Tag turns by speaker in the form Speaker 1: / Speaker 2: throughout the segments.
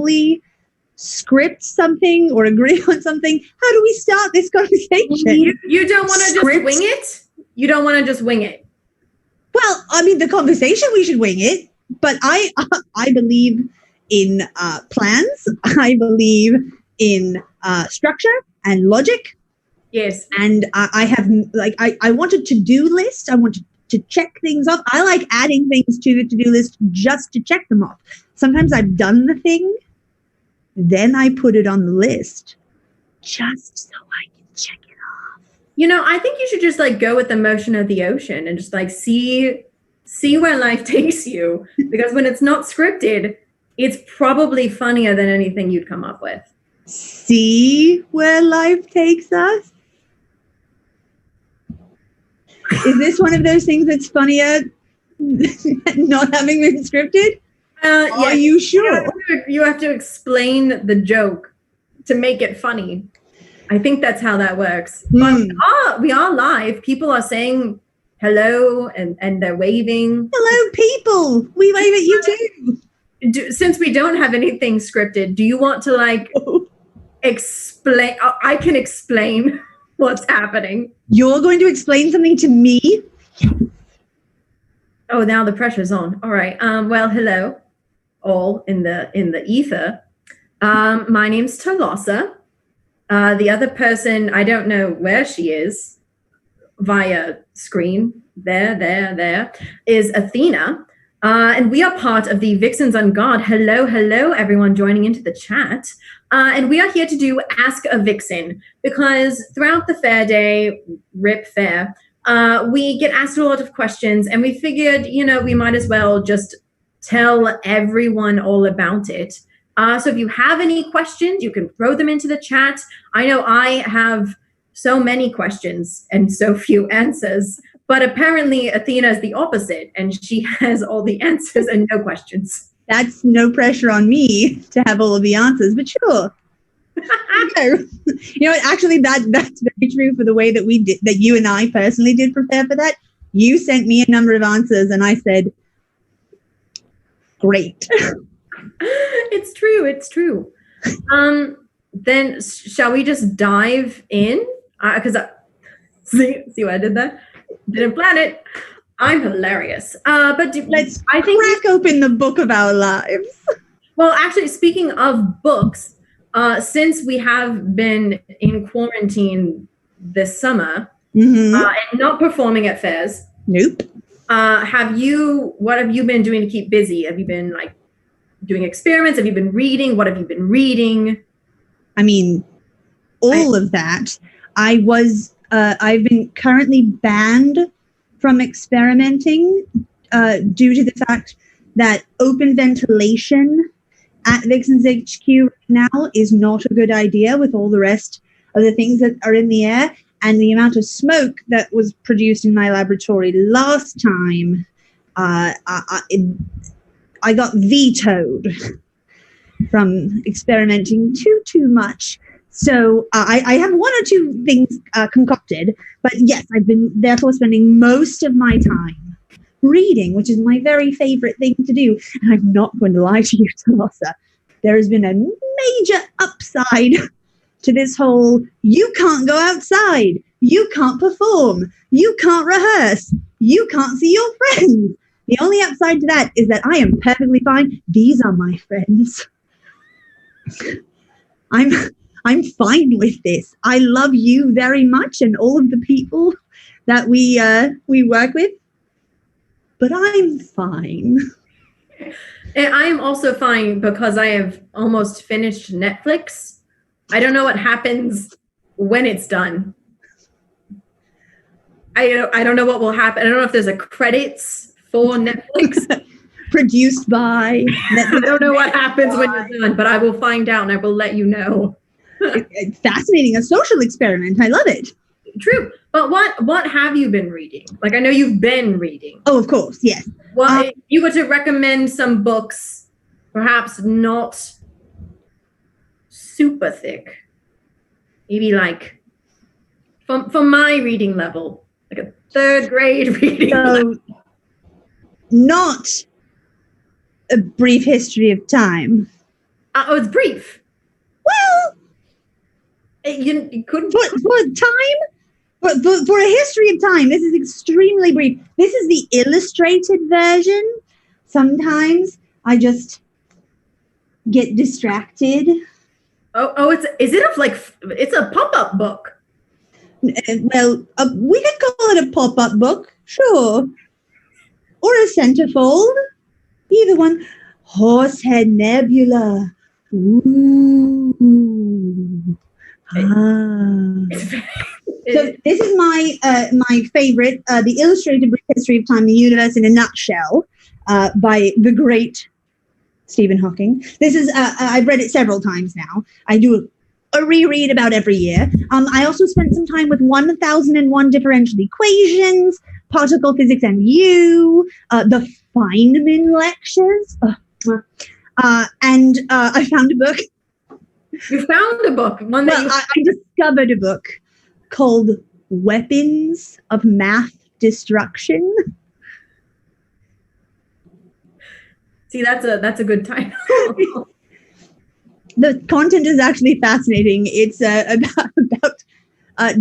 Speaker 1: actually script something or agree on something. How do we start this conversation?
Speaker 2: You don't want to just wing it? You don't want to just wing it?
Speaker 1: Well, I mean, the conversation, we should wing it. But I believe in plans. I believe in structure and logic.
Speaker 2: Yes.
Speaker 1: And I have, like, I want a to-do list. I want to check things off. I like adding things to the to-do list just to check them off. Sometimes I've done the thing, then I put it on the list just so I can check it off.
Speaker 2: You know, I think you should just like go with the motion of the ocean and just like see where life takes you. Because when it's not scripted, it's probably funnier than anything you'd come up with.
Speaker 1: See where life takes us? Is this one of those things that's funnier not having been scripted? Are you sure?
Speaker 2: You have to explain the joke to make it funny. I think that's how that works. But we are live. People are saying hello and they're waving.
Speaker 1: Hello, people. We wave at you too.
Speaker 2: Since we don't have anything scripted, do you want to like explain? I can explain what's happening.
Speaker 1: You're going to explain something to me?
Speaker 2: Oh, now the pressure's on. All right. Well, hello, all in the ether. My name's Thalassa. The other person, I don't know where she is via screen. There is Athena. And we are part of the Vixens UnPlugged. Hello, everyone joining into the chat. And we are here to do Ask a Vixen because throughout the fair day, Rip Fair, we get asked a lot of questions and we figured, you know, we might as well just tell everyone all about it. So if you have any questions, you can throw them into the chat. I know I have so many questions and so few answers, but apparently Athena is the opposite and she has all the answers and no questions.
Speaker 1: That's no pressure on me to have all of the answers, but sure. You know what? Actually, that's very true for the way that we did, that you and I personally did prepare for that. You sent me a number of answers, and I said, "Great."
Speaker 2: It's true. Then shall we just dive in? Because see what I did there? Didn't plan it. I'm hilarious. But
Speaker 1: let's crack open the book of our lives.
Speaker 2: Well, actually, speaking of books, since we have been in quarantine this summer and not performing at fairs.
Speaker 1: Nope.
Speaker 2: What have you been doing to keep busy? Have you been like doing experiments? Have you been reading? What have you been reading?
Speaker 1: I mean, all of that. I've been currently banned from experimenting due to the fact that open ventilation at Vixens HQ right now is not a good idea with all the rest of the things that are in the air. And the amount of smoke that was produced in my laboratory last time, I got vetoed from experimenting too much. So I have one or two things concocted, but yes, I've been therefore spending most of my time reading, which is my very favorite thing to do. And I'm not going to lie to you, Thalassa. There has been a major upside to this whole, you can't go outside, you can't perform, you can't rehearse, you can't see your friends. The only upside to that is that I am perfectly fine. These are my friends. I'm fine with this. I love you very much and all of the people that we work with, but I'm fine.
Speaker 2: And I am also fine because I have almost finished Netflix. I don't know what happens when it's done. I don't know what will happen. I don't know if there's a credits for Netflix.
Speaker 1: Produced by Netflix.
Speaker 2: I don't know what happens when you're done, but I will find out and I will let you know.
Speaker 1: It's fascinating, a social experiment. I love it.
Speaker 2: True. But what have you been reading? Like, I know you've been reading.
Speaker 1: Oh, of course, yes.
Speaker 2: Well, if you were to recommend some books, perhaps not super thick, maybe like for my reading level, like a third grade reading level.
Speaker 1: Not A Brief History of Time.
Speaker 2: Oh, it's brief.
Speaker 1: Well,
Speaker 2: You couldn't.
Speaker 1: for time, for a history of time, this is extremely brief. This is the illustrated version. Sometimes I just get distracted.
Speaker 2: Is it it's a pop-up book?
Speaker 1: Well, we could call it a pop-up book, sure. Or a centerfold. Either one. Horsehead Nebula. Ooh. So this is my favorite, the illustrated brief history of time, the universe in a nutshell, by the great Stephen Hawking. This is I've read it several times now. I do a reread about every year. I also spent some time with 1001 differential equations, particle physics and you, the Feynman lectures, and I found a book.
Speaker 2: You found a book.
Speaker 1: I discovered a book called Weapons of Math Destruction.
Speaker 2: See, that's a good title.
Speaker 1: The content is actually fascinating. It's about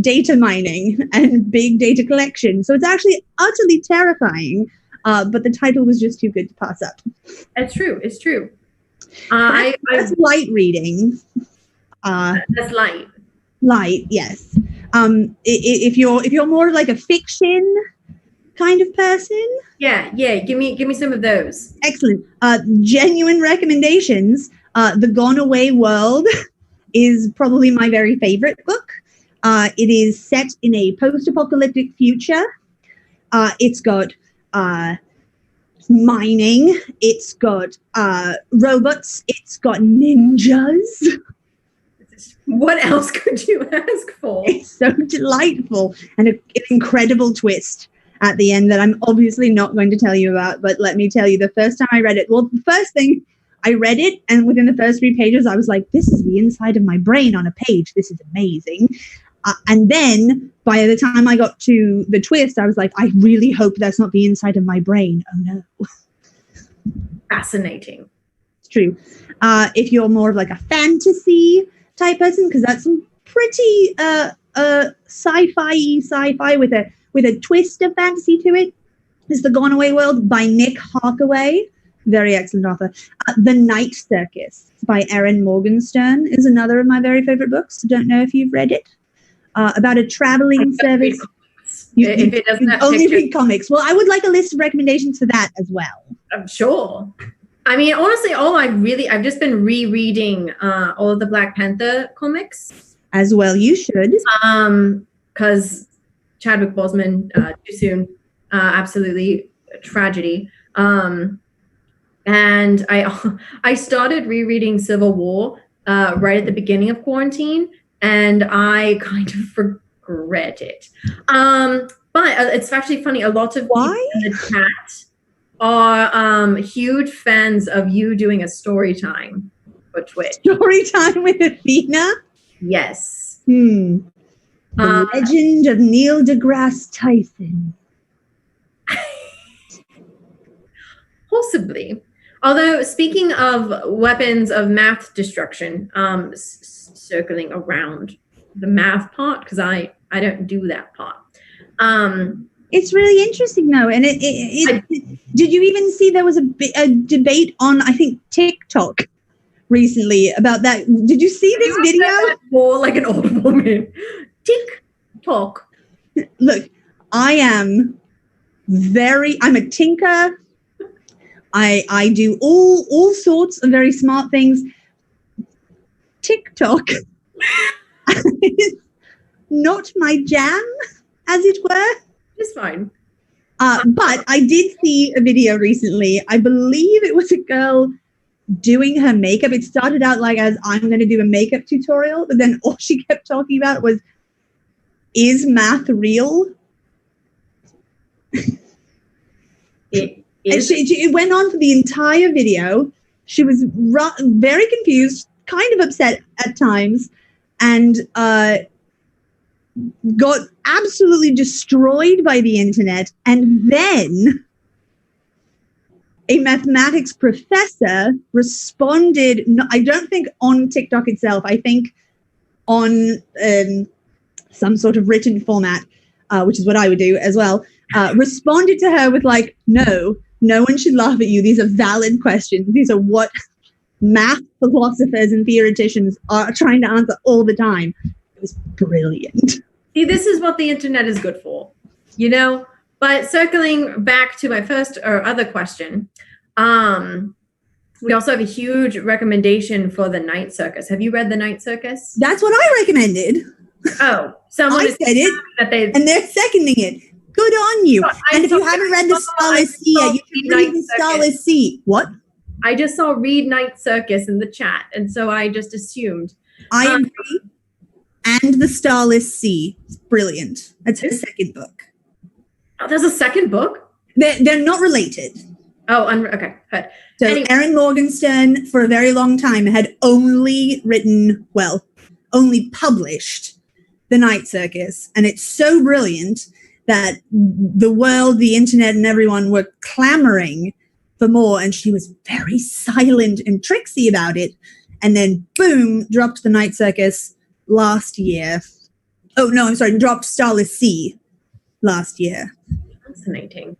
Speaker 1: data mining and big data collection. So it's actually utterly terrifying, but the title was just too good to pass up.
Speaker 2: It's true. It's true.
Speaker 1: That's light reading.
Speaker 2: That's light.
Speaker 1: Light, yes. If you're more like a fiction kind of person,
Speaker 2: yeah. Give me some of those.
Speaker 1: Excellent. Genuine recommendations. The Gone Away World is probably my very favorite book. It is set in a post-apocalyptic future. It's got mining. It's got robots. It's got ninjas.
Speaker 2: What else could you ask for?
Speaker 1: It's so delightful and an incredible twist at the end that I'm obviously not going to tell you about, but let me tell you, the first time I read it, well, the first thing, I read it, and within the first 3 pages, I was like, this is the inside of my brain on a page. This is amazing. And then by the time I got to the twist, I was like, I really hope that's not the inside of my brain. Oh, no.
Speaker 2: Fascinating.
Speaker 1: It's true. If you're more of like a fantasy type person, because that's some pretty sci-fi with a twist of fantasy to it, is The Gone Away World by Nick Harkaway. Very excellent author. The Night Circus by Erin Morgenstern is another of my very favorite books. Don't know if you've read it. About a traveling service.
Speaker 2: If it doesn't have
Speaker 1: only read comics. Well, I would like a list of recommendations for that as well.
Speaker 2: I'm sure. I mean, honestly, I've just been rereading all of the Black Panther comics.
Speaker 1: As well, you should.
Speaker 2: Because Chadwick Boseman too soon, absolutely a tragedy. And I started rereading Civil War right at the beginning of quarantine, and I kind of regret it. But it's actually funny. A lot of people in the chat are huge fans of you doing a story time for Twitch.
Speaker 1: Story time with Athena?
Speaker 2: Yes.
Speaker 1: The legend of Neil deGrasse Tyson.
Speaker 2: Possibly. Although, speaking of weapons of math destruction, circling around the math part, because I don't do that part.
Speaker 1: It's really interesting, though. And did you even see there was a debate on, I think, TikTok recently about that? Did you see this video?
Speaker 2: More like an old woman. TikTok.
Speaker 1: Look, I'm a tinker. I do all sorts of very smart things. TikTok is not my jam, as it were.
Speaker 2: It's fine.
Speaker 1: But I did see a video recently. I believe it was a girl doing her makeup. It started out like as I'm going to do a makeup tutorial, but then all she kept talking about was, is math real? It went on for the entire video. She was very confused, kind of upset at times, and got absolutely destroyed by the internet. And then a mathematics professor responded, I don't think on TikTok itself, I think on some sort of written format, which is what I would do as well, responded to her with like, no one should laugh at you. These are valid questions. These are what math philosophers and theoreticians are trying to answer all the time. It was brilliant.
Speaker 2: See, this is what the internet is good for, you know? But circling back to my first or other question, we also have a huge recommendation for The Night Circus. Have you read The Night Circus?
Speaker 1: That's what I recommended.
Speaker 2: Oh, someone
Speaker 1: I said it, and they're seconding it. Good on you. And if you haven't read The Starless Sea yet, you should read The Starless Sea. What?
Speaker 2: I just saw Read Night Circus in the chat, and so I just assumed.
Speaker 1: I agree. And The Starless Sea. It's brilliant. That's her second book.
Speaker 2: Oh, there's a second book?
Speaker 1: They're not related.
Speaker 2: Oh, okay. Good.
Speaker 1: So anyway. Erin Morgenstern, for a very long time, had only published The Night Circus. And it's so brilliant that the world, the internet, and everyone were clamoring for more. And she was very silent and tricksy about it. And then, boom, dropped The Night Circus last year. Oh, no, I'm sorry, dropped Starless Sea last year.
Speaker 2: Fascinating.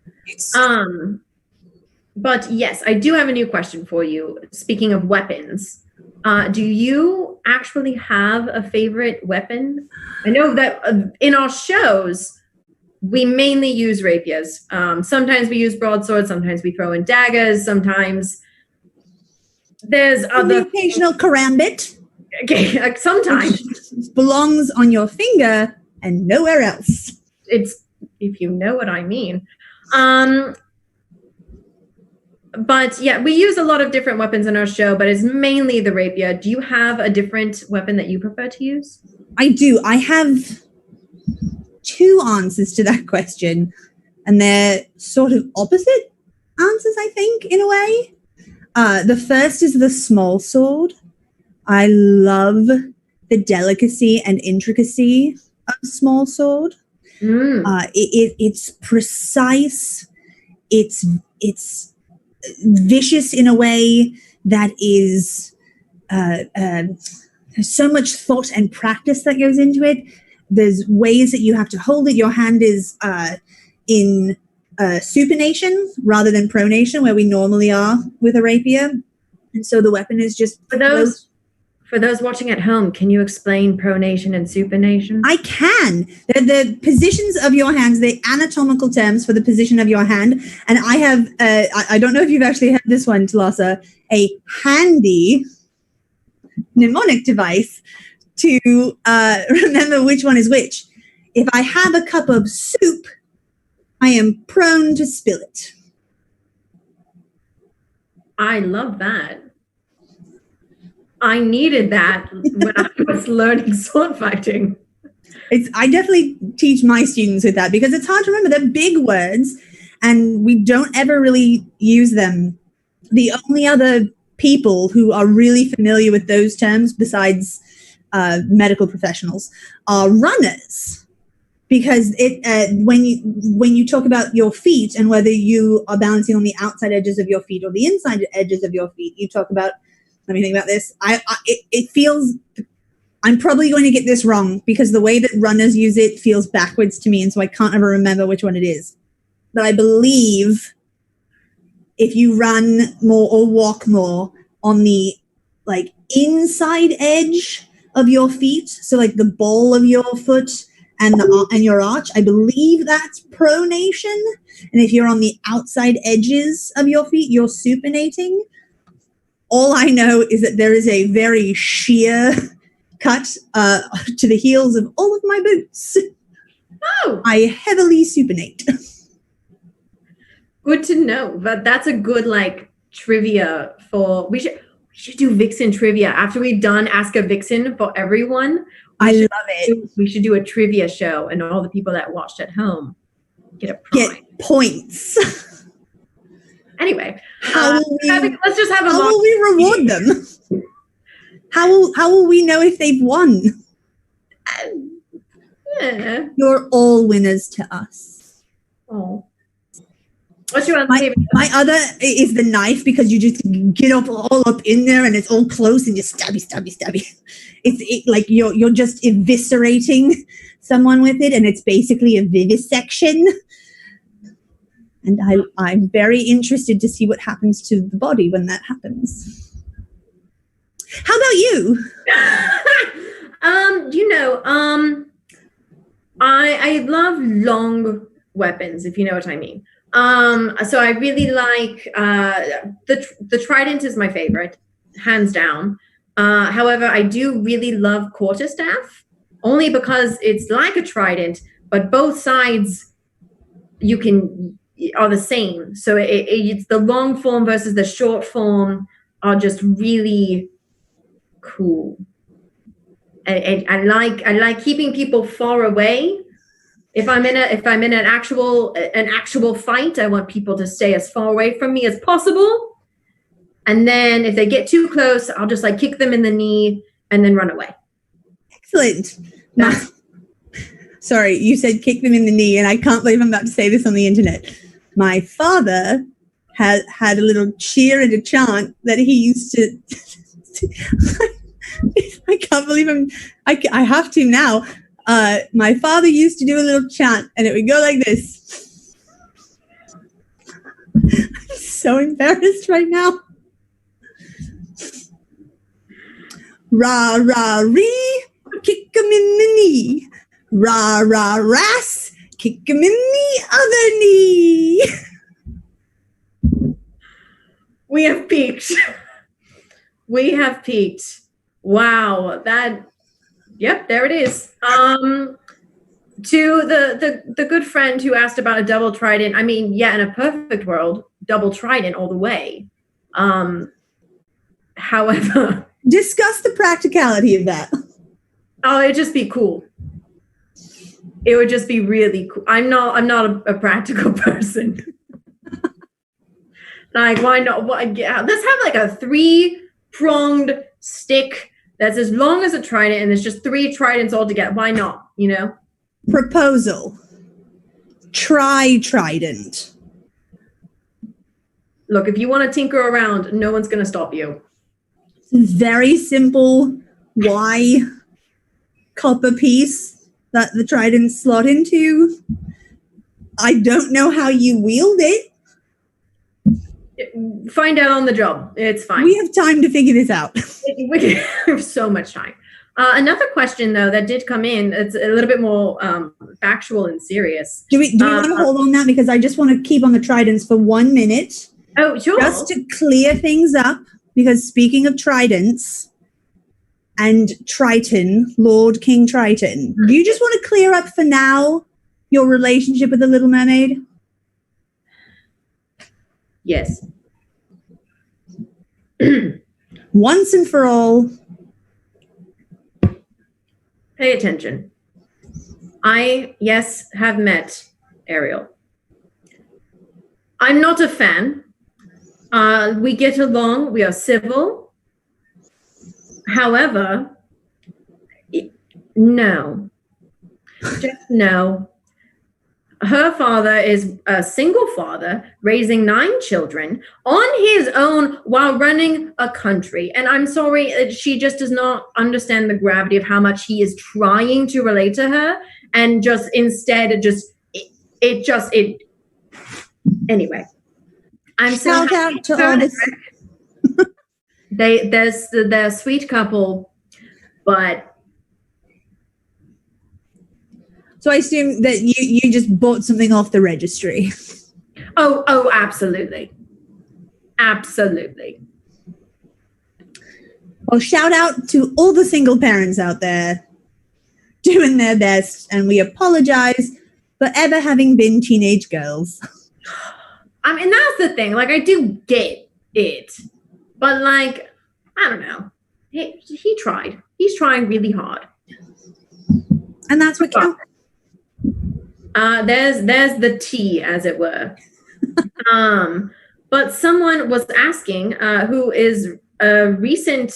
Speaker 2: But yes, I do have a new question for you. Speaking of weapons, do you actually have a favorite weapon? I know that in our shows, we mainly use rapiers. Sometimes we use broadswords, sometimes we throw in daggers, sometimes there's other...
Speaker 1: The occasional karambit.
Speaker 2: Okay, sometimes.
Speaker 1: Which belongs on your finger and nowhere else.
Speaker 2: It's, if you know what I mean. But yeah, we use a lot of different weapons in our show, but it's mainly the rapier. Do you have a different weapon that you prefer to use?
Speaker 1: I do. I have two answers to that question, and they're sort of opposite answers, I think, in a way. The first is the small sword. I love the delicacy and intricacy of small sword. It's precise. It's vicious in a way that is there's so much thought and practice that goes into it. There's ways that you have to hold it. Your hand is in supination rather than pronation, where we normally are with a rapier, and so the weapon is just
Speaker 2: For those watching at home, can you explain pronation and supination?
Speaker 1: I can. They're the positions of your hands, the anatomical terms for the position of your hand. And I have, I don't know if you've actually heard this one, Thalassa, a handy mnemonic device to remember which one is which. If I have a cup of soup, I am prone to spill it.
Speaker 2: I love that. I needed that when I was learning sword fighting.
Speaker 1: I definitely teach my students with that because it's hard to remember. They're big words and we don't ever really use them. The only other people who are really familiar with those terms besides medical professionals are runners. Because when you talk about your feet and whether you are balancing on the outside edges of your feet or the inside edges of your feet, you talk about, let me think about this. It feels, I'm probably going to get this wrong because the way that runners use it feels backwards to me, and so I can't ever remember which one it is. But I believe if you run more or walk more on the like inside edge of your feet, so like the ball of your foot and your arch, I believe that's pronation. And if you're on the outside edges of your feet, you're supinating. All I know is that there is a very sheer cut to the heels of all of my boots.
Speaker 2: Oh,
Speaker 1: I heavily supinate.
Speaker 2: Good to know. But that's a good like trivia for. We should do Vixen trivia after we've done Ask a Vixen for everyone.
Speaker 1: I love it.
Speaker 2: We should do a trivia show, and all the people that watched at home get
Speaker 1: points.
Speaker 2: Anyway,
Speaker 1: let's just have a. How will we reward them? How will we know if they've won?
Speaker 2: Yeah.
Speaker 1: You're all winners to us.
Speaker 2: Oh, What's your other favorite?
Speaker 1: My other is the knife, because you just get all up in there and it's all close and just stabby. It's like you're just eviscerating someone with it, and it's basically a vivisection. And I'm very interested to see what happens to the body when that happens. How about you?
Speaker 2: I love long weapons, if you know what I mean. So I really like the trident is my favorite, hands down. However, I do really love quarterstaff, only because it's like a trident, but both sides are the same. So it's the long form versus the short form are just really cool. I like keeping people far away. If I'm in an actual fight, I want people to stay as far away from me as possible. And then if they get too close, I'll just like kick them in the knee and then run away.
Speaker 1: Excellent. Sorry, you said kick them in the knee, and I can't believe I'm about to say this on the internet. My father had a little cheer and a chant that he used to. I can't believe I have to now. My father used to do a little chant, and it would go like this. I'm so embarrassed right now. Rah, rah, ree, kick him in the knee. Rah, rah, ras, kick him in the other knee.
Speaker 2: We have peaked. We have peaked. Wow, yep, there it is. To the good friend who asked about a double trident, I mean, yeah, in a perfect world, double trident all the way. However,
Speaker 1: discuss the practicality of that.
Speaker 2: Oh, it'd just be cool. It would just be really cool. I'm not a practical person. Like, why not? Let's have like a 3-pronged stick that's as long as a trident, and there's just 3 tridents all together. Why not? You know?
Speaker 1: Proposal. Try trident.
Speaker 2: Look, if you want to tinker around, no one's going to stop you.
Speaker 1: Very simple Y copper piece that the tridents slot into. I don't know how you wield it.
Speaker 2: Find out on the job. It's fine.
Speaker 1: We have time to figure this out.
Speaker 2: We have so much time. Another question, though, that did come in, it's a little bit more factual and serious.
Speaker 1: Do we want to hold on that? Because I just want to keep on the tridents for 1 minute.
Speaker 2: Oh, sure.
Speaker 1: Just to clear things up, because speaking of tridents and Triton, Lord King Triton, do you just want to clear up for now your relationship with the Little Mermaid?
Speaker 2: Yes.
Speaker 1: Once and for all.
Speaker 2: Pay attention. I, yes, have met Ariel. I'm not a fan. We get along. We are civil. However, no. Just no. Her father is a single father raising 9 children on his own while running a country. And I'm sorry, she just does not understand the gravity of how much he is trying to relate to her. And just instead, anyway. I'm so
Speaker 1: shout out to all this.
Speaker 2: They're a sweet couple, but.
Speaker 1: So I assume that you just bought something off the registry.
Speaker 2: Oh, absolutely. Absolutely.
Speaker 1: Well, shout out to all the single parents out there doing their best, and we apologize for ever having been teenage girls.
Speaker 2: I mean, that's the thing. Like, I do get it, but like, I don't know. He tried. He's trying really hard.
Speaker 1: And that's what counts.
Speaker 2: There's the tea, as it were. But someone was asking, who is a recent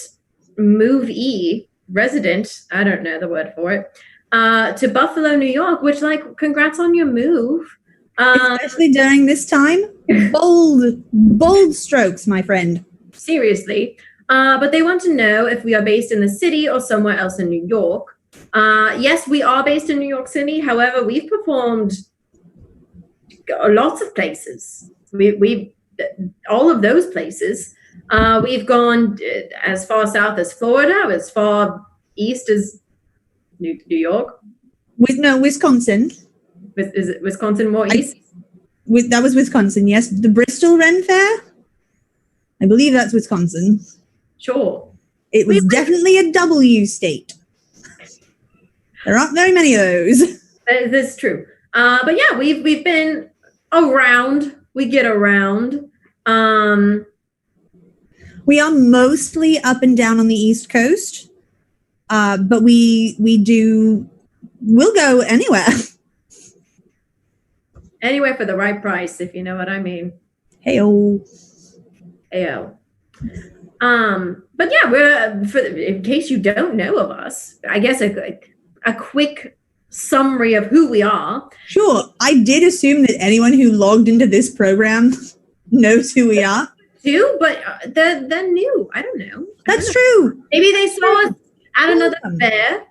Speaker 2: movie resident, I don't know the word for it, to Buffalo, New York, which, like, congrats on your move.
Speaker 1: Especially during this time. Bold strokes, my friend.
Speaker 2: Seriously. But they want to know if we are based in the city or somewhere else in New York. Yes, we are based in New York City. However, we've performed lots of places. We've all of those places. We've gone as far south as Florida, as far east as New York.
Speaker 1: Wisconsin.
Speaker 2: Is it Wisconsin more east?
Speaker 1: That was Wisconsin, yes. The Bristol Ren Fair? I believe that's Wisconsin.
Speaker 2: Sure.
Speaker 1: It was definitely a W state. There aren't very many of those.
Speaker 2: That's true. But yeah, we've been around. We get around.
Speaker 1: We are mostly up and down on the East Coast, but we'll go anywhere.
Speaker 2: Anywhere for the right price, if you know what I mean.
Speaker 1: Hey-o.
Speaker 2: But yeah, in case you don't know of us, I guess a quick summary of who we are.
Speaker 1: Sure. I did assume that anyone who logged into this program knows who we are.
Speaker 2: Do, but they're new. I don't know.
Speaker 1: That's true.
Speaker 2: Maybe they saw us at another fair.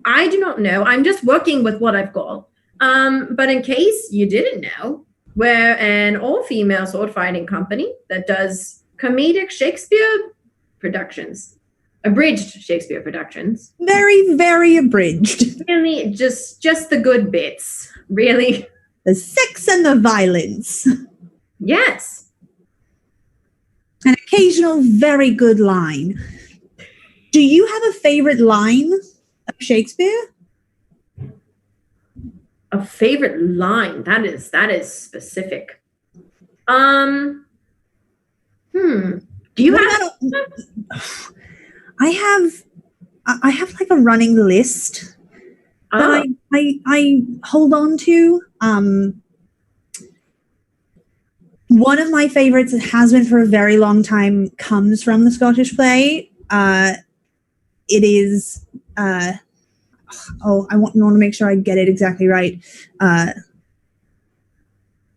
Speaker 2: I do not know. I'm just working with what I've got. But in case you didn't know, we're an all-female sword fighting company that does comedic Shakespeare productions, abridged Shakespeare productions.
Speaker 1: Very, very abridged.
Speaker 2: Really, just the good bits. Really,
Speaker 1: the sex and the violence.
Speaker 2: Yes.
Speaker 1: An occasional very good line. Do you have a favorite line of Shakespeare?
Speaker 2: A favorite line? That is specific. Do you have?
Speaker 1: I have like a running list that I hold on to. One of my favorites that has been for a very long time comes from the Scottish play. It is, I want to make sure I get it exactly right.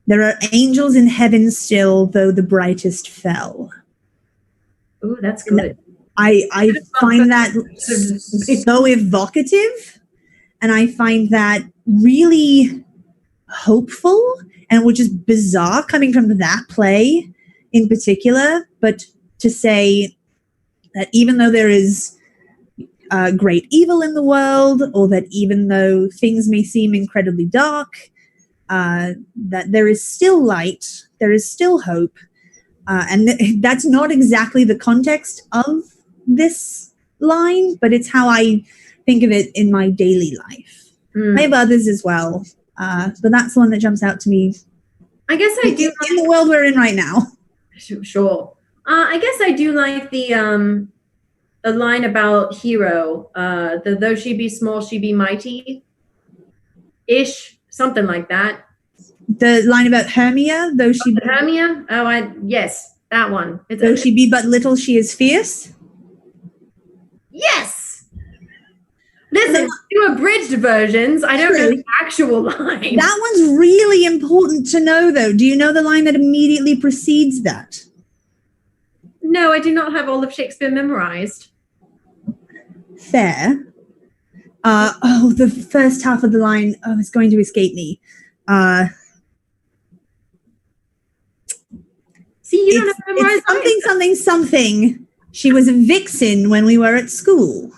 Speaker 1: There are angels in heaven still, though the brightest fell.
Speaker 2: Ooh, that's good.
Speaker 1: I find that so evocative, and I find that really hopeful, and which is bizarre coming from that play in particular, but to say that even though there is great evil in the world, or that even though things may seem incredibly dark, that there is still light, there is still hope, and that's not exactly the context of this line, but it's how I think of it in my daily life. I have others as well. But that's the one that jumps out to me.
Speaker 2: I guess I do
Speaker 1: in the world we're in right now.
Speaker 2: Sure. I guess I do like the line about hero. Though she be small, she be mighty. Ish, something like that.
Speaker 1: The line about Hermia, though she be
Speaker 2: Hermia. Yes, that one.
Speaker 1: Though she be but little, she is fierce.
Speaker 2: Yes. Listen, do abridged versions. I don't know the actual line.
Speaker 1: That one's really important to know, though. Do you know the line that immediately precedes that?
Speaker 2: No, I do not have all of Shakespeare memorized.
Speaker 1: Fair. The first half of the line, it's going to escape me.
Speaker 2: See, you don't have to memorize
Speaker 1: something. She was a vixen when we were at school.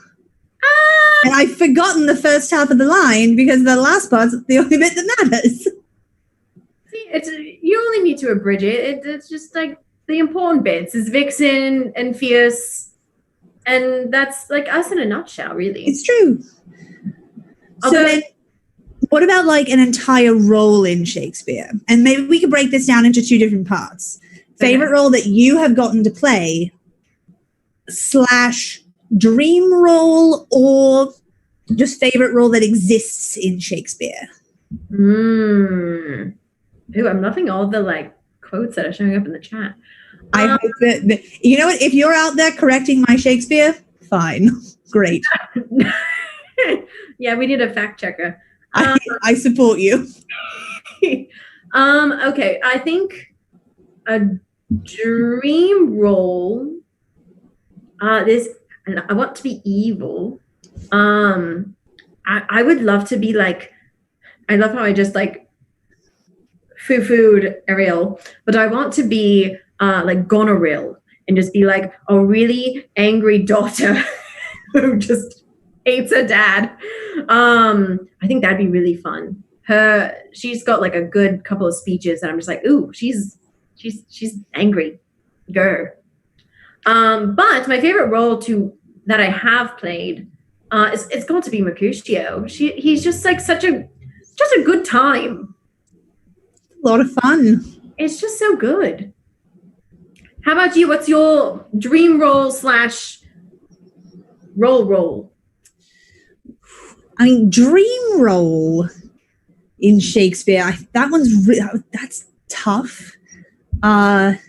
Speaker 1: And I've forgotten the first half of the line because the last part's the only bit that matters.
Speaker 2: See, you only need to abridge it. It's just like the important bits is vixen and fierce, and that's like us in a nutshell, really.
Speaker 1: It's true. So then, what about like an entire role in Shakespeare? And maybe we could break this down into two different parts. Favorite role that you have gotten to play / dream role, or just favorite role that exists in Shakespeare?
Speaker 2: Ooh, I'm loving all the like quotes that are showing up in the chat.
Speaker 1: I hope that you know what, if you're out there correcting my Shakespeare, fine. Great.
Speaker 2: Yeah, we need a fact checker.
Speaker 1: I support you.
Speaker 2: Okay, I think a dream role. I want to be evil. I would love to be like, I love how I just like food Ariel, but I want to be like Goneril and just be like a really angry daughter who just hates her dad. I think that'd be really fun. She's got like a good couple of speeches, and I'm just like, ooh, she's angry, girl. But my favorite role that I have played it's got to be Mercutio. He's just like just a good time.
Speaker 1: A lot of fun.
Speaker 2: It's just so good. How about you? What's your dream role / role?
Speaker 1: I mean, dream role in Shakespeare. That's tough. I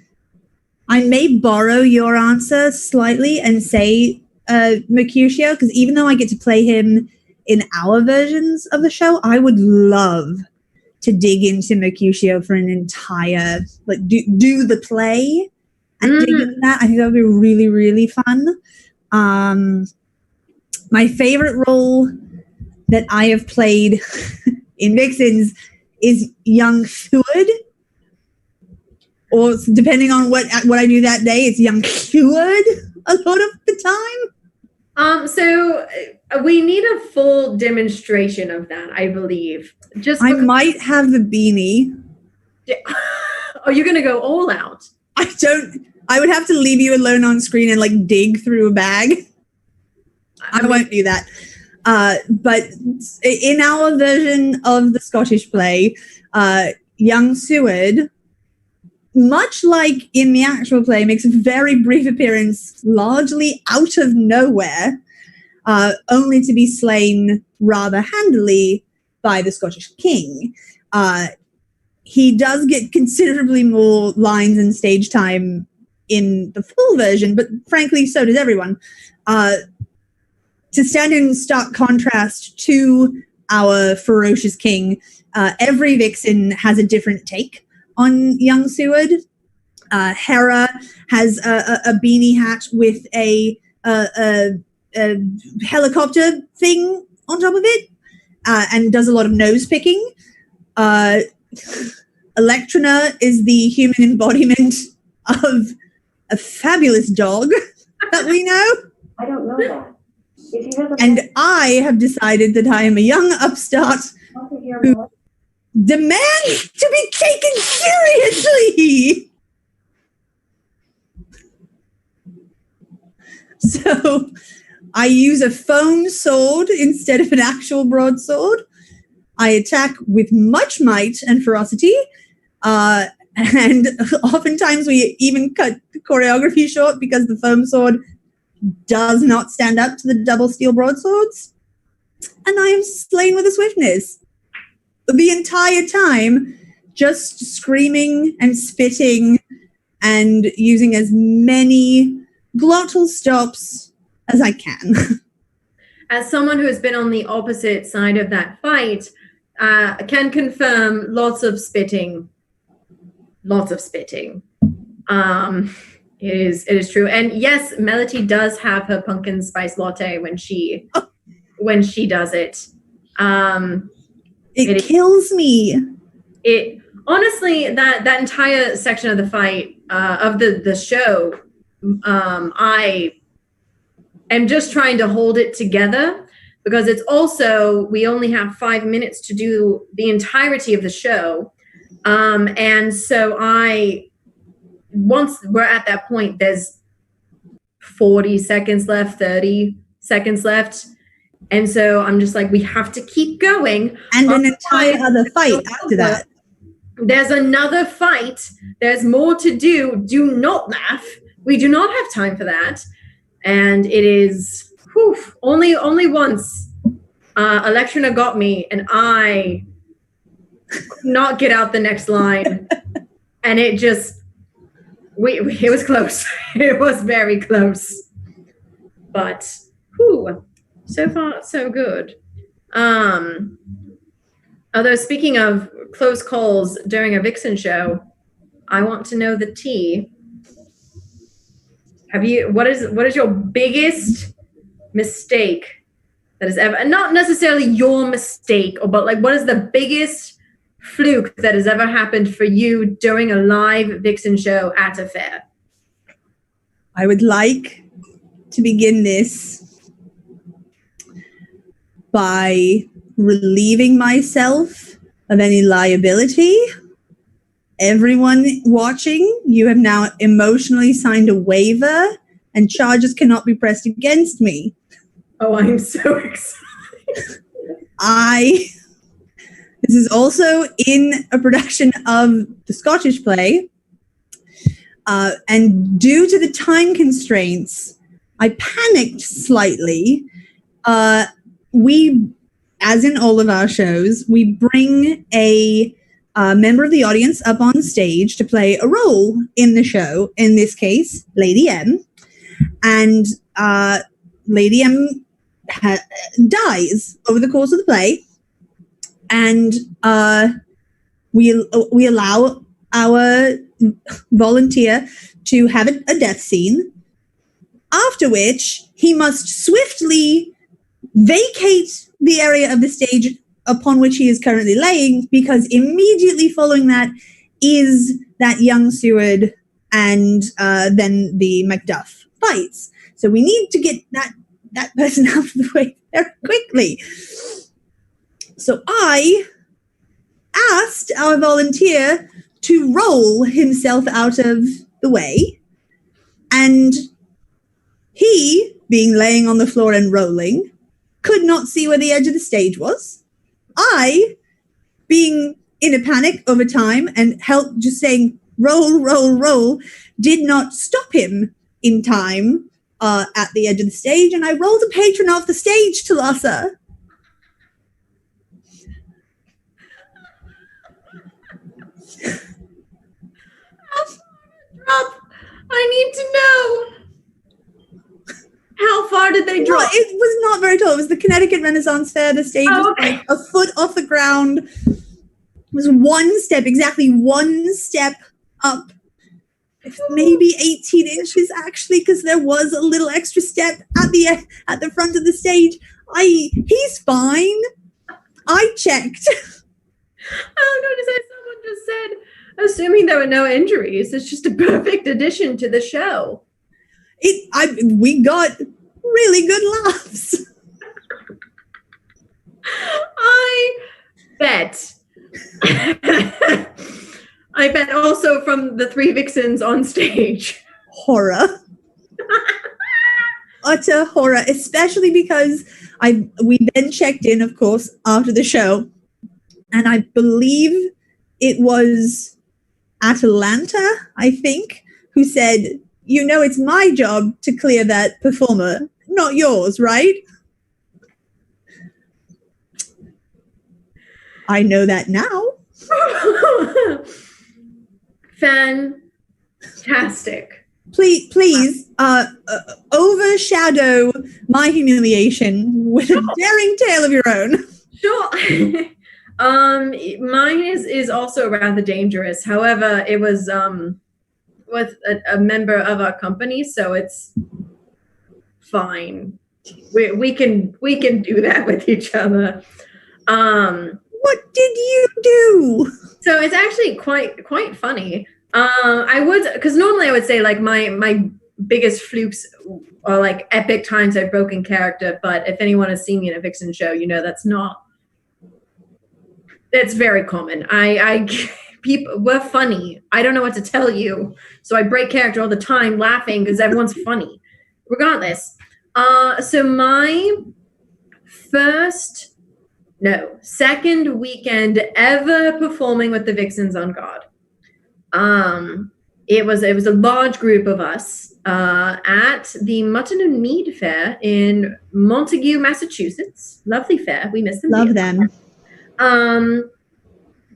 Speaker 1: may borrow your answer slightly and say Mercutio, because even though I get to play him in our versions of the show, I would love to dig into Mercutio for an entire, like, do the play and dig into that. I think that would be really, really fun. My favorite role that I have played in Vixens is young Seward. Or depending on what I do that day, it's young Seward a lot of the time.
Speaker 2: So we need a full demonstration of that, I believe.
Speaker 1: I might have the beanie.
Speaker 2: Are you going to go all out?
Speaker 1: I would have to leave you alone on screen and like dig through a bag. I won't do that. But in our version of the Scottish play, young Seward, much like in the actual play, makes a very brief appearance, largely out of nowhere, only to be slain rather handily by the Scottish king. He does get considerably more lines and stage time in the full version, but frankly, so does everyone. To stand in stark contrast to our ferocious king, every vixen has a different take on young Seward. Hera has a beanie hat with a helicopter thing on top of it, and does a lot of nose picking. Electrina is the human embodiment of a fabulous dog that we know.
Speaker 3: I don't know that.
Speaker 1: And I have decided that I am a young upstart who demands to be taken seriously. So I use a foam sword instead of an actual broadsword. I attack with much might and ferocity. And oftentimes we even cut the choreography short because the foam sword does not stand up to the double steel broadswords. And I am slain with a swiftness. The entire time, just screaming and spitting and using as many glottal stops as I can.
Speaker 2: As someone who has been on the opposite side of that fight, can confirm lots of spitting. Lots of spitting. It is true. And yes, Melody does have her pumpkin spice latte when she does it.
Speaker 1: It kills me.
Speaker 2: It honestly, that entire section of the fight of the show, I am just trying to hold it together because it's also, we only have 5 minutes to do the entirety of the show. And so once we're at that point, there's 40 seconds left, 30 seconds left. And so I'm just like, we have to keep going.
Speaker 1: And an entire other fight after that.
Speaker 2: There's another fight. There's more to do. Do not laugh. We do not have time for that. And it is only once Electrina got me and I could not get out the next line. And it just, it was close. It was very close. But, so far, so good. Although speaking of close calls during a Vixen show, I want to know the tea. What is your biggest mistake that has ever, and not necessarily your mistake, but like, what is the biggest fluke that has ever happened for you during a live Vixen show at a fair?
Speaker 1: I would like to begin this by relieving myself of any liability. Everyone watching, you have now emotionally signed a waiver, and charges cannot be pressed against me.
Speaker 2: Oh, I'm so excited.
Speaker 1: This is also in a production of the Scottish play. And due to the time constraints, I panicked slightly. We, as in all of our shows, we bring a member of the audience up on stage to play a role in the show. In this case, Lady M. And Lady M dies over the course of the play. And we allow our volunteer to have a death scene, after which he must swiftly vacate the area of the stage upon which he is currently laying, because immediately following that is that young steward and then the Macduff fights. So we need to get that person out of the way very quickly. So I asked our volunteer to roll himself out of the way, and he, being laying on the floor and rolling, could not see where the edge of the stage was. I, being in a panic over time and just saying, roll, roll, roll, did not stop him in time at the edge of the stage, and I rolled a patron off the stage, Thalassa.
Speaker 2: I need to know. How far did they drop?
Speaker 1: No, it was not very tall. It was the Connecticut Renaissance Fair. The stage was like a foot off the ground. It was exactly one step up. Maybe 18 inches, actually, because there was a little extra step at the front of the stage. He's fine. I checked.
Speaker 2: I was going to say, someone just said, assuming there were no injuries, it's just a perfect addition to the show.
Speaker 1: We got really good laughs.
Speaker 2: I bet. I bet also from the three vixens on stage.
Speaker 1: Horror. Utter horror, especially because we then checked in, of course, after the show, and I believe it was Atlanta, I think, who said, it's my job to clear that performer, not yours, right? I know that now.
Speaker 2: Fantastic.
Speaker 1: Please overshadow my humiliation with a daring tale of your own.
Speaker 2: Sure. Mine is also rather dangerous. However, it was with a member of our company, so it's fine. We can do that with each other.
Speaker 1: What did you do?
Speaker 2: So it's actually quite funny. Because normally I would say like my biggest flukes are like epic times I've broken character, but if anyone has seen me in a Vixen show, that's very common. People, we're funny. I don't know what to tell you. So I break character all the time laughing because everyone's funny. Regardless. So my second weekend ever performing with the Vixens on Guard. It was a large group of us at the Mutton and Mead Fair in Montague, Massachusetts. Lovely fair. We miss them.
Speaker 1: Love them.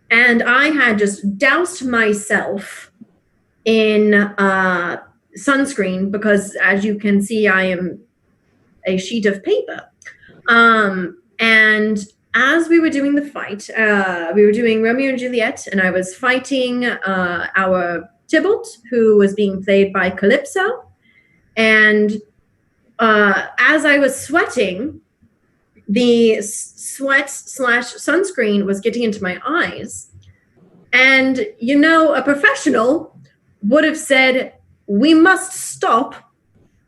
Speaker 2: And I had just doused myself in sunscreen because, as you can see, I am a sheet of paper. And as we were doing the fight, we were doing Romeo and Juliet, and I was fighting our Tybalt, who was being played by Calypso. And as I was sweating, the sweat/sunscreen was getting into my eyes. And, a professional would have said, "We must stop,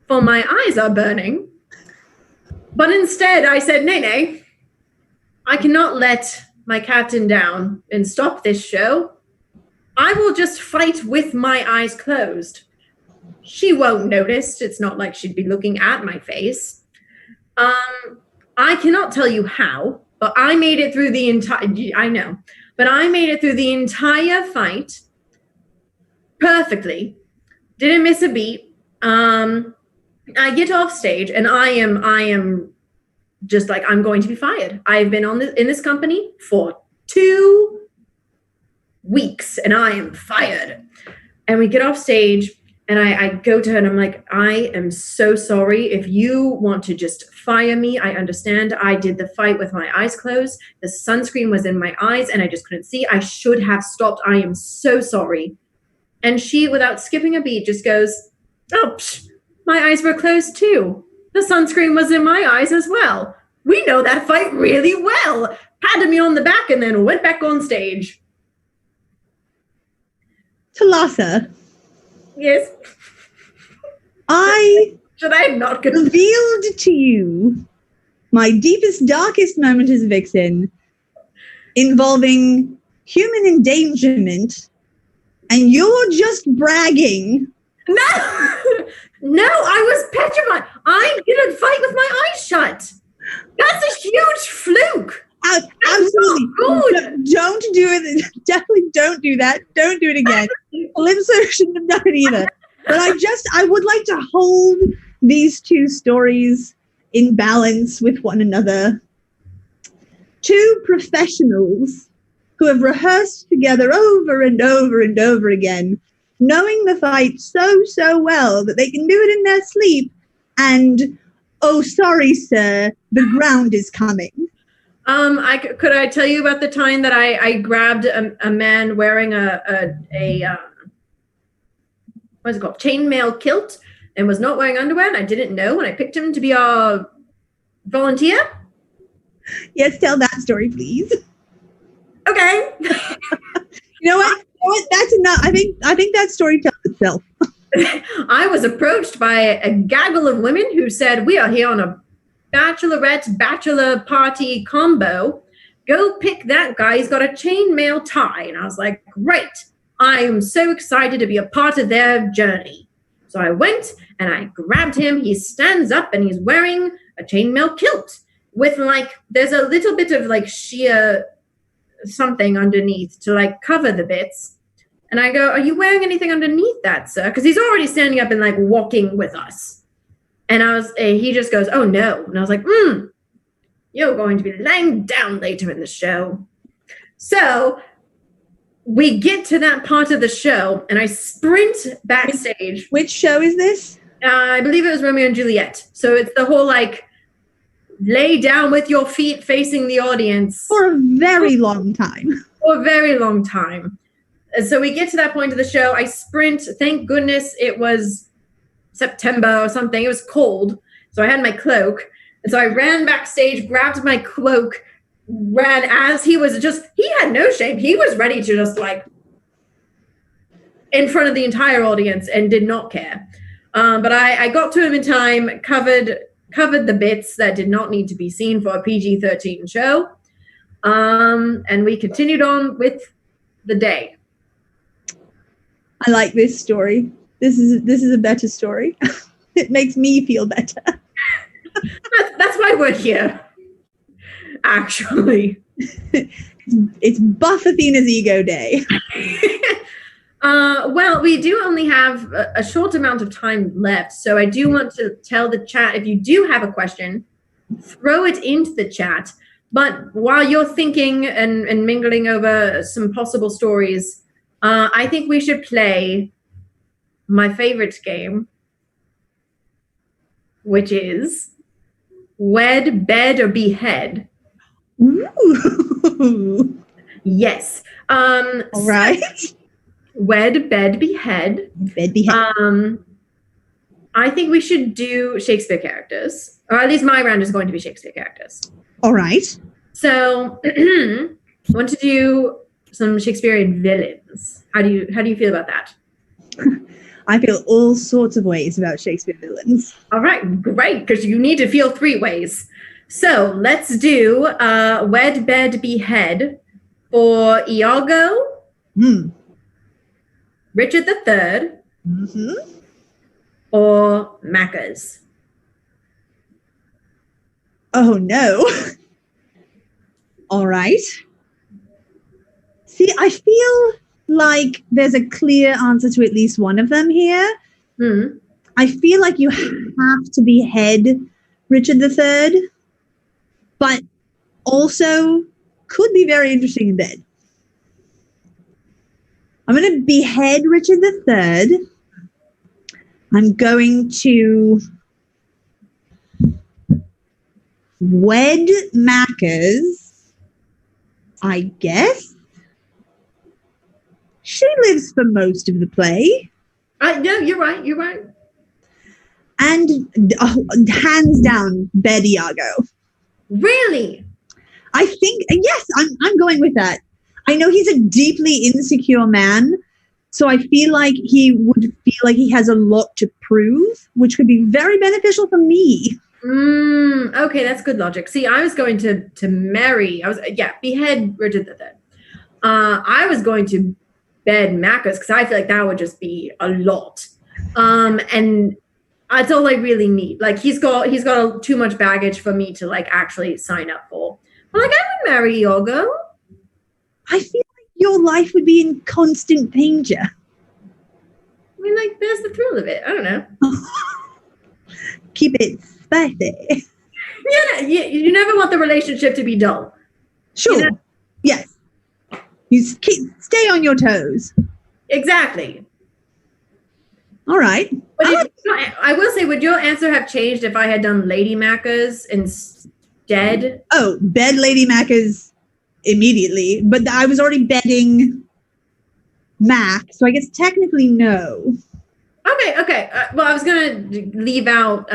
Speaker 2: for my eyes are burning." But instead, I said, "Nay, I cannot let my captain down and stop this show. I will just fight with my eyes closed. She won't notice. It's not like she'd be looking at my face. I cannot tell you how, but I made it through the entire fight perfectly. Didn't miss a beat. I get off stage and I am just like, I'm going to be fired. I've been in this company for 2 weeks and I am fired." And we get off stage and I go to her and I'm like, "I am so sorry. If you want to just fire me, I understand. I did the fight with my eyes closed. The sunscreen was in my eyes and I just couldn't see. I should have stopped. I am so sorry." And she, without skipping a beat, just goes, "Oh, my eyes were closed too. The sunscreen was in my eyes as well. We know that fight really well." Patted me on the back and then went back on stage.
Speaker 1: Thalassa.
Speaker 2: Yes. Should I not
Speaker 1: revealed to you my deepest, darkest moment as Vixen, involving human endangerment, and you're just bragging.
Speaker 2: No, I was petrified. I didn't fight with my eyes shut. That's a huge fluke.
Speaker 1: Absolutely. Don't do it. Definitely don't do that. Don't do it again. Calypso shouldn't have done it either. But I would like to hold these two stories in balance with one another. Two professionals who have rehearsed together over and over and over again, knowing the fight so well that they can do it in their sleep, and, "Oh, sorry, sir, the ground is coming."
Speaker 2: Could I tell you about the time that I grabbed a man wearing a what is it called, chainmail kilt, and was not wearing underwear, and I didn't know, and I picked him to be our volunteer?
Speaker 1: Yes, tell that story, please.
Speaker 2: Okay.
Speaker 1: You know what? That's enough. I think that story tells itself.
Speaker 2: I was approached by a gaggle of women who said, "We are here on a bachelor party combo. Go pick that guy. He's got a chainmail tie." And I was like, "Great. I am so excited to be a part of their journey." So I went and I grabbed him. He stands up and he's wearing a chainmail kilt with there's a little bit of sheer something underneath to cover the bits. And I go, "Are you wearing anything underneath that, sir?" Because he's already standing up and walking with us. And he just goes, "Oh no." And I was like, "You're going to be laying down later in the show." So we get to that part of the show and I sprint backstage.
Speaker 1: Which show is this?
Speaker 2: I believe it was Romeo and Juliet. So it's the whole lay down with your feet facing the audience.
Speaker 1: For a very long time.
Speaker 2: For a very long time. And so we get to that point of the show. I sprint. Thank goodness it was September or something. It was cold. So I had my cloak. And so I ran backstage, grabbed my cloak, ran as he had no shame. He was ready to just in front of the entire audience and did not care. But I got to him in time, covered the bits that did not need to be seen for a PG-13 show. And we continued on with the day.
Speaker 1: I like this story. This is a better story. It makes me feel better.
Speaker 2: That's why we're here. Actually,
Speaker 1: it's Buff Athena's Ego Day.
Speaker 2: Well, we do only have a short amount of time left, so I do want to tell the chat, if you do have a question, throw it into the chat. But while you're thinking and mingling over some possible stories, I think we should play my favorite game, which is Wed, Bed, or Behead.
Speaker 1: Ooh.
Speaker 2: Yes.
Speaker 1: All right.
Speaker 2: Wed, bed, behead.
Speaker 1: Bed, behead.
Speaker 2: I think we should do Shakespeare characters, or at least my round is going to be Shakespeare characters.
Speaker 1: All right.
Speaker 2: So I want to do some Shakespearean villains. How do you feel about that?
Speaker 1: I feel all sorts of ways about Shakespeare villains.
Speaker 2: All right, great, because you need to feel 3 ways. So let's do wed, bed, behead for Iago, Richard III, or Maccas.
Speaker 1: Oh no. All right. See, I feel like there's a clear answer to at least one of them here. I feel like you have to behead Richard III, but also could be very interesting in bed. I'm going to behead Richard III. I'm going to wed Maccas, I guess. She lives for most of the play.
Speaker 2: No, you're right. You're right.
Speaker 1: And hands down, bed Iago.
Speaker 2: Really?
Speaker 1: I think, yes, I'm going with that. I know he's a deeply insecure man, so I feel like he would feel like he has a lot to prove, which could be very beneficial for me.
Speaker 2: Okay, that's good logic. See, I was going to marry. Behead Richard III. I was going to bed Maccas because I feel like that would just be a lot. And that's all I really need. Like he's got too much baggage for me to like actually sign up for. But like I would marry Iago.
Speaker 1: I feel like your life would be in constant danger.
Speaker 2: I mean, like there's the thrill of it. I don't know.
Speaker 1: Keep it spicy.
Speaker 2: Yeah, you never want the relationship to be dull.
Speaker 1: Sure. You know? Yes. You stay on your toes.
Speaker 2: Exactly.
Speaker 1: All right.
Speaker 2: But I will say, would your answer have changed if I had done Lady Maccas instead?
Speaker 1: Oh, bed Lady Maccas immediately. But I was already bedding Mac, so I guess technically no.
Speaker 2: Okay. Well, I was going to leave out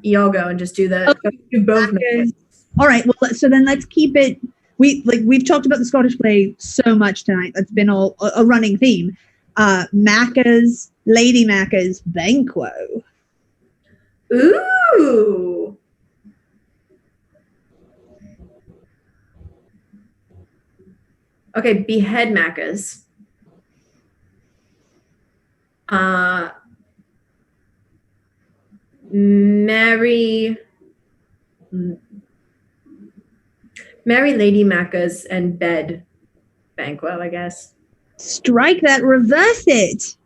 Speaker 2: Iago and just do both Maccas.
Speaker 1: All right. Well, so then let's keep it. We've talked about the Scottish play so much tonight. That's been a running theme. Maccas, Lady Maccas, Banquo.
Speaker 2: Ooh. Okay, behead Maccas. Marry Lady Maccas and bed Banquo, I guess.
Speaker 1: Strike that, reverse it.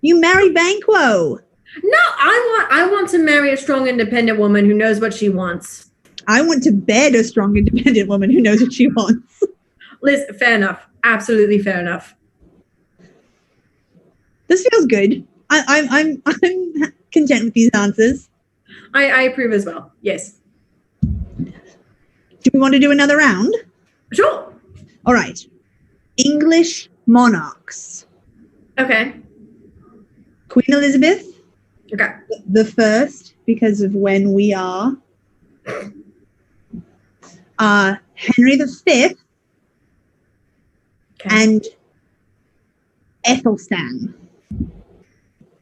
Speaker 1: You marry Banquo.
Speaker 2: No, I want to marry a strong, independent woman who knows what she wants.
Speaker 1: I want to bed a strong, independent woman who knows what she wants.
Speaker 2: Liz, fair enough. Absolutely fair enough.
Speaker 1: This feels good. I'm content with these answers.
Speaker 2: I approve as well. Yes.
Speaker 1: Do we want to do another round?
Speaker 2: Sure.
Speaker 1: All right. English monarchs.
Speaker 2: Okay.
Speaker 1: Queen Elizabeth.
Speaker 2: Okay.
Speaker 1: The first, because of when we are. Henry V. Okay. And Ethelstan.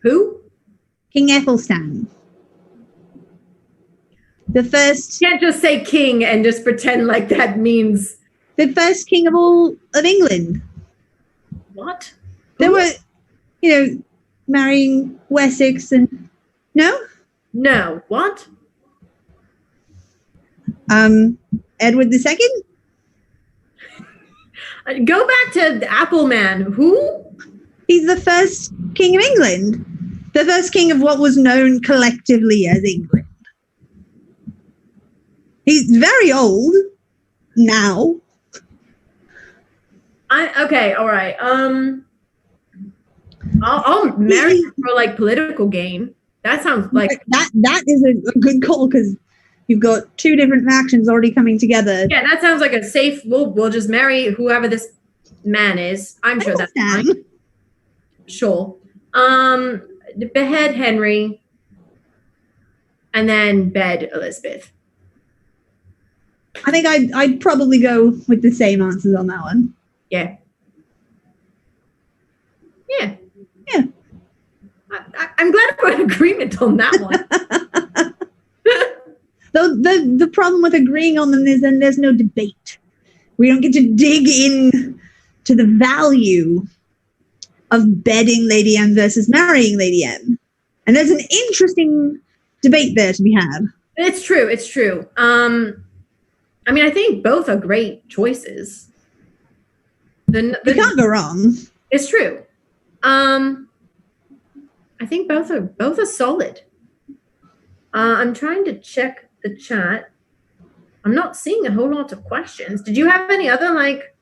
Speaker 2: Who?
Speaker 1: King Ethelstan. The first.
Speaker 2: You can't just say king and just pretend like that means.
Speaker 1: The first king of all of England.
Speaker 2: What?
Speaker 1: There were, marrying Wessex and. No?
Speaker 2: No. What?
Speaker 1: Edward II?
Speaker 2: Go back to the Apple Man. Who?
Speaker 1: He's the first king of England. The first king of what was known collectively as England. He's very old now.
Speaker 2: Okay, all right. I'll marry him for like political gain. That sounds like
Speaker 1: that is a good call because you've got two different factions already coming together.
Speaker 2: Yeah, that sounds like a safe. We'll just marry whoever this man is. I'm sure that's fine. Sure. Behead Henry, and then bed Elizabeth.
Speaker 1: I think I'd probably go with the same answers on that one.
Speaker 2: Yeah. Yeah.
Speaker 1: Yeah.
Speaker 2: I'm glad we're in agreement on that one.
Speaker 1: The problem with agreeing on them is then there's no debate. We don't get to dig in to the value of bedding Lady M versus marrying Lady M. And there's an interesting debate there to be had.
Speaker 2: It's true. It's true. I mean, I think both are great choices.
Speaker 1: You can't go wrong.
Speaker 2: It's true. I think both are solid. I'm trying to check the chat. I'm not seeing a whole lot of questions. Did you have any other, like,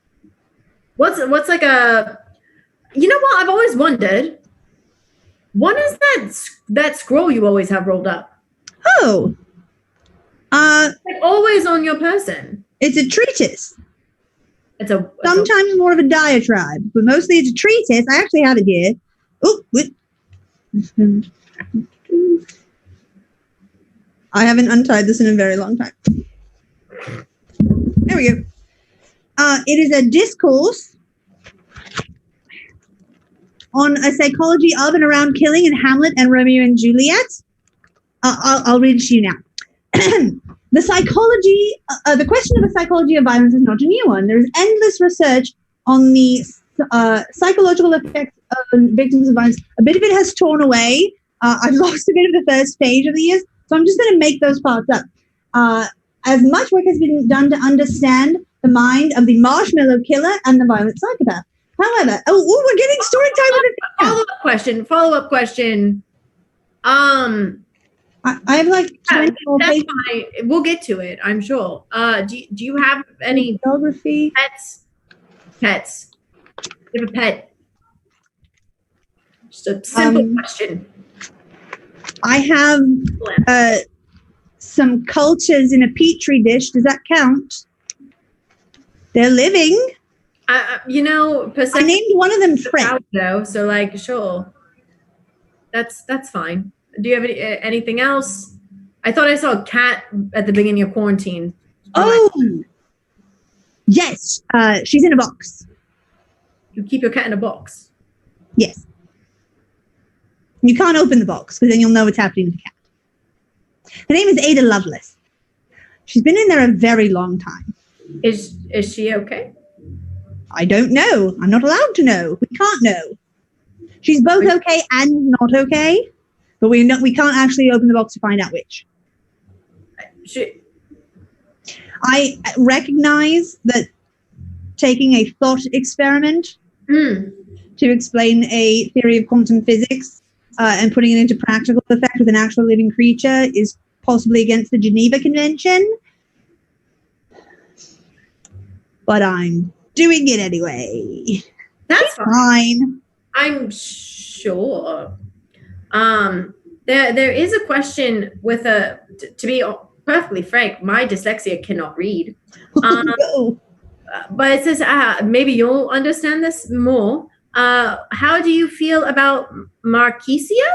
Speaker 2: what's like a, you know what? I've always wondered, what is that scroll you always have rolled up?
Speaker 1: Oh.
Speaker 2: Like always on your person.
Speaker 1: It's a treatise.
Speaker 2: Sometimes
Speaker 1: more of a diatribe, but mostly it's a treatise. I actually have it here. Oh, wait. I haven't untied this in a very long time. There we go. It is a discourse on a psychology of and around killing in Hamlet and Romeo and Juliet. I'll read it to you now. The psychology, the question of the psychology of violence is not a new one. There's endless research on the psychological effects of victims of violence. A bit of it has torn away. I've lost a bit of the first page of the years, so I'm just going to make those parts up. As much work has been done to understand the mind of the marshmallow killer and the violent psychopath. However, we're getting story time with it.
Speaker 2: Follow-up question.
Speaker 1: I have like 20 more
Speaker 2: that's
Speaker 1: pages.
Speaker 2: fine. We'll get to it, I'm sure. Do you have any
Speaker 1: geography?
Speaker 2: Pets. You have a pet? Just a simple question.
Speaker 1: I have some cultures in a petri dish. Does that count? They're living.
Speaker 2: I
Speaker 1: named one of them Fred.
Speaker 2: Though, so like, sure. That's fine. Do you have anything else? I thought I saw a cat at the beginning of quarantine.
Speaker 1: Oh, yes. She's in a box.
Speaker 2: You keep your cat in a box?
Speaker 1: Yes. You can't open the box because then you'll know what's happening to the cat. Her name is Ada Lovelace. She's been in there a very long time.
Speaker 2: Is she okay?
Speaker 1: I don't know. I'm not allowed to know. We can't know. She's both okay and not okay, but we can't actually open the box to find out which. I recognize that taking a thought experiment to explain a theory of quantum physics and putting it into practical effect with an actual living creature is possibly against the Geneva Convention. But I'm doing it anyway.
Speaker 2: That's
Speaker 1: fine.
Speaker 2: I'm sure. There is a question with to be perfectly frank, my dyslexia cannot read.
Speaker 1: No.
Speaker 2: But it says, maybe you'll understand this more. How do you feel about Marquisio?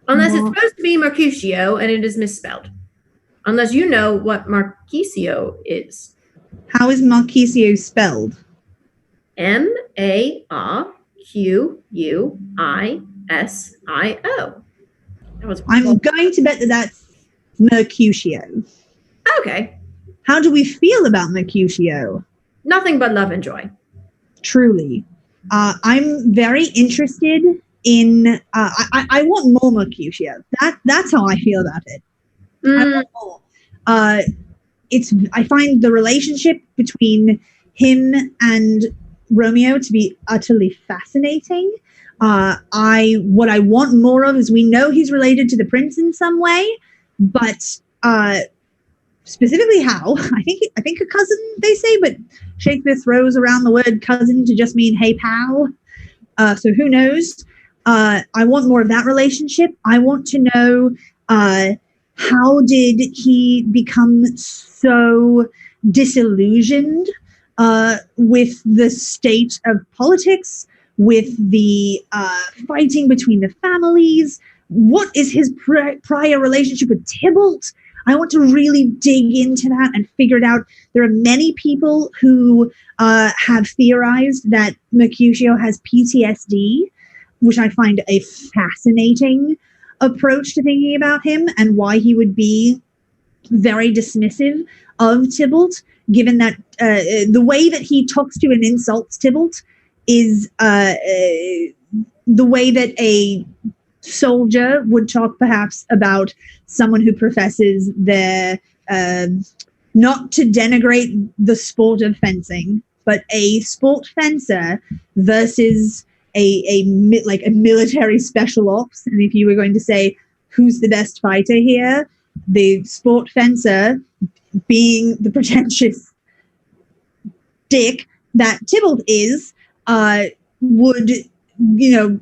Speaker 2: Unless it's supposed to be Mercutio and it is misspelled. Unless you know what Marquisio is.
Speaker 1: How is Marquisio spelled?
Speaker 2: Marquisio.
Speaker 1: I'm going to bet that that's Mercutio.
Speaker 2: Okay.
Speaker 1: How do we feel about Mercutio?
Speaker 2: Nothing but love and joy.
Speaker 1: Truly. I'm very interested in, I want more Mercutio. That's how I feel about it. I want more. I find the relationship between him and Romeo to be utterly fascinating. What I want more of is, we know he's related to the prince in some way, but specifically how? I think a cousin, they say, but Shakespeare throws around the word cousin to just mean hey pal. So who knows? I want more of that relationship. I want to know how did he become so disillusioned with the state of politics? with the fighting between the families. What is his prior relationship with Tybalt? I want to really dig into that and figure it out. There are many people who have theorized that Mercutio has PTSD, which I find a fascinating approach to thinking about him and why he would be very dismissive of Tybalt, given that the way that he talks to and insults Tybalt is the way that a soldier would talk perhaps about someone who professes their not to denigrate the sport of fencing, but a sport fencer versus a military special ops. And if you were going to say who's the best fighter here, the sport fencer, being the pretentious dick that Tybalt is, would,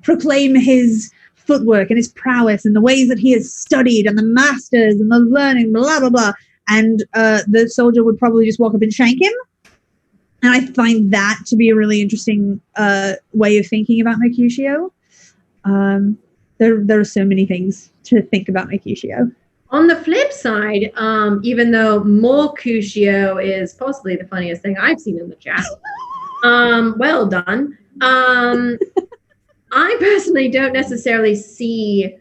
Speaker 1: proclaim his footwork and his prowess and the ways that he has studied and the masters and the learning, blah, blah, blah. And the soldier would probably just walk up and shank him. And I find that to be a really interesting way of thinking about Mercutio. There are so many things to think about Mercutio.
Speaker 2: On the flip side, even though Mercutio is possibly the funniest thing I've seen in the chat, well done. I personally don't necessarily see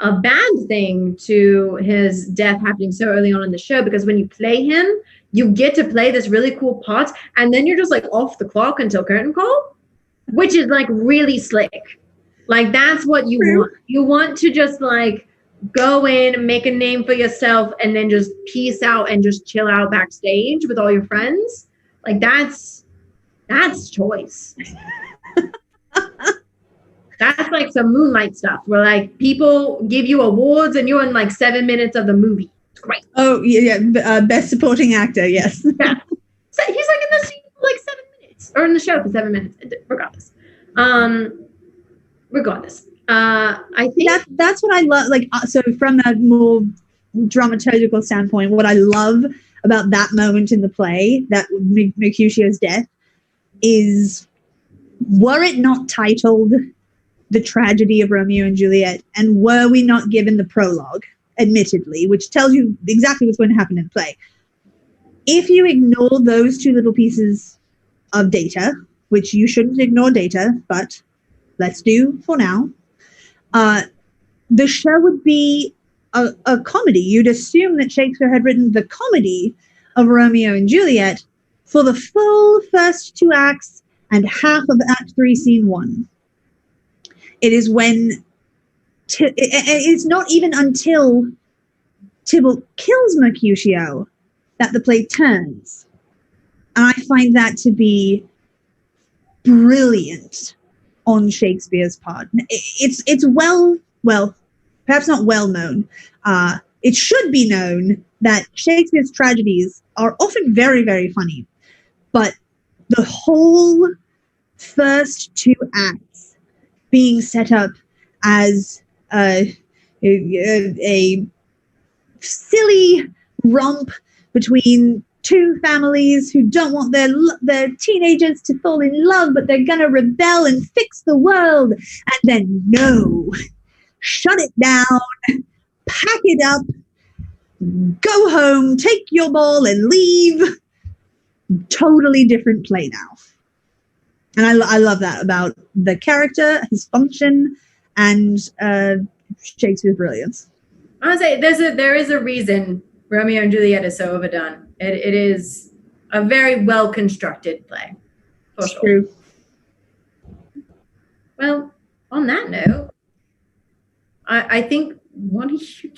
Speaker 2: a bad thing to his death happening so early on in the show, because when you play him, you get to play this really cool part, and then you're just like off the clock until curtain call, which is like really slick. Like that's what you want. You want to just like go in, make a name for yourself, and then just peace out and just chill out backstage with all your friends. Like that's choice. That's like some Moonlight stuff where like people give you awards and you're in like 7 minutes of the movie. It's great.
Speaker 1: Oh yeah, best supporting actor, yes.
Speaker 2: Yeah. So he's like in the scene for like 7 minutes, or in the show for 7 minutes. Regardless. I think
Speaker 1: that's what I love. Like, so from a more dramaturgical standpoint, what I love about that moment in the play, that Mercutio's death, is, were it not titled The Tragedy of Romeo and Juliet, and were we not given the prologue, admittedly, which tells you exactly what's going to happen in the play, if you ignore those two little pieces of data, which you shouldn't ignore data, but let's do for now, the show would be a comedy. You'd assume that Shakespeare had written the comedy of Romeo and Juliet for the full first 2 acts and half of Act 3, Scene 1. It is when it's not even until Tybalt kills Mercutio that the play turns. And I find that to be brilliant on Shakespeare's part. It's well, perhaps not well known. It should be known that Shakespeare's tragedies are often very, very funny. But the whole first 2 acts being set up as a silly romp between 2 families who don't want their teenagers to fall in love, but they're gonna rebel and fix the world. And then no, shut it down, pack it up, go home, take your ball and leave. Totally different play now. And I love that about the character, his function, and Shakespeare's brilliance.
Speaker 2: I would say there is a reason Romeo and Juliet is so overdone. It is a very well constructed play. For sure.
Speaker 1: True.
Speaker 2: Well, on that note, I think what are you?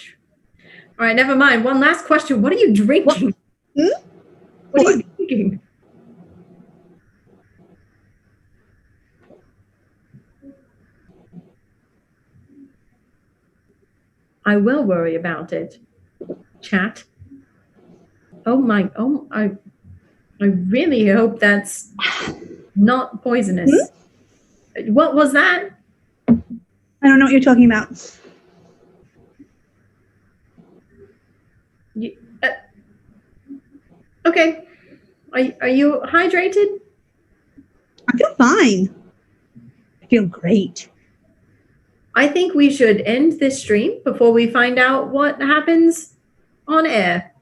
Speaker 2: All right, never mind. One last question. What are you drinking? What are you drinking? I will worry about it. Chat. I really hope that's not poisonous. What was that?
Speaker 1: I don't know what you're talking about.
Speaker 2: Okay. Are you hydrated?
Speaker 1: I feel fine. feel great.
Speaker 2: I think we should end this stream before we find out what happens on air.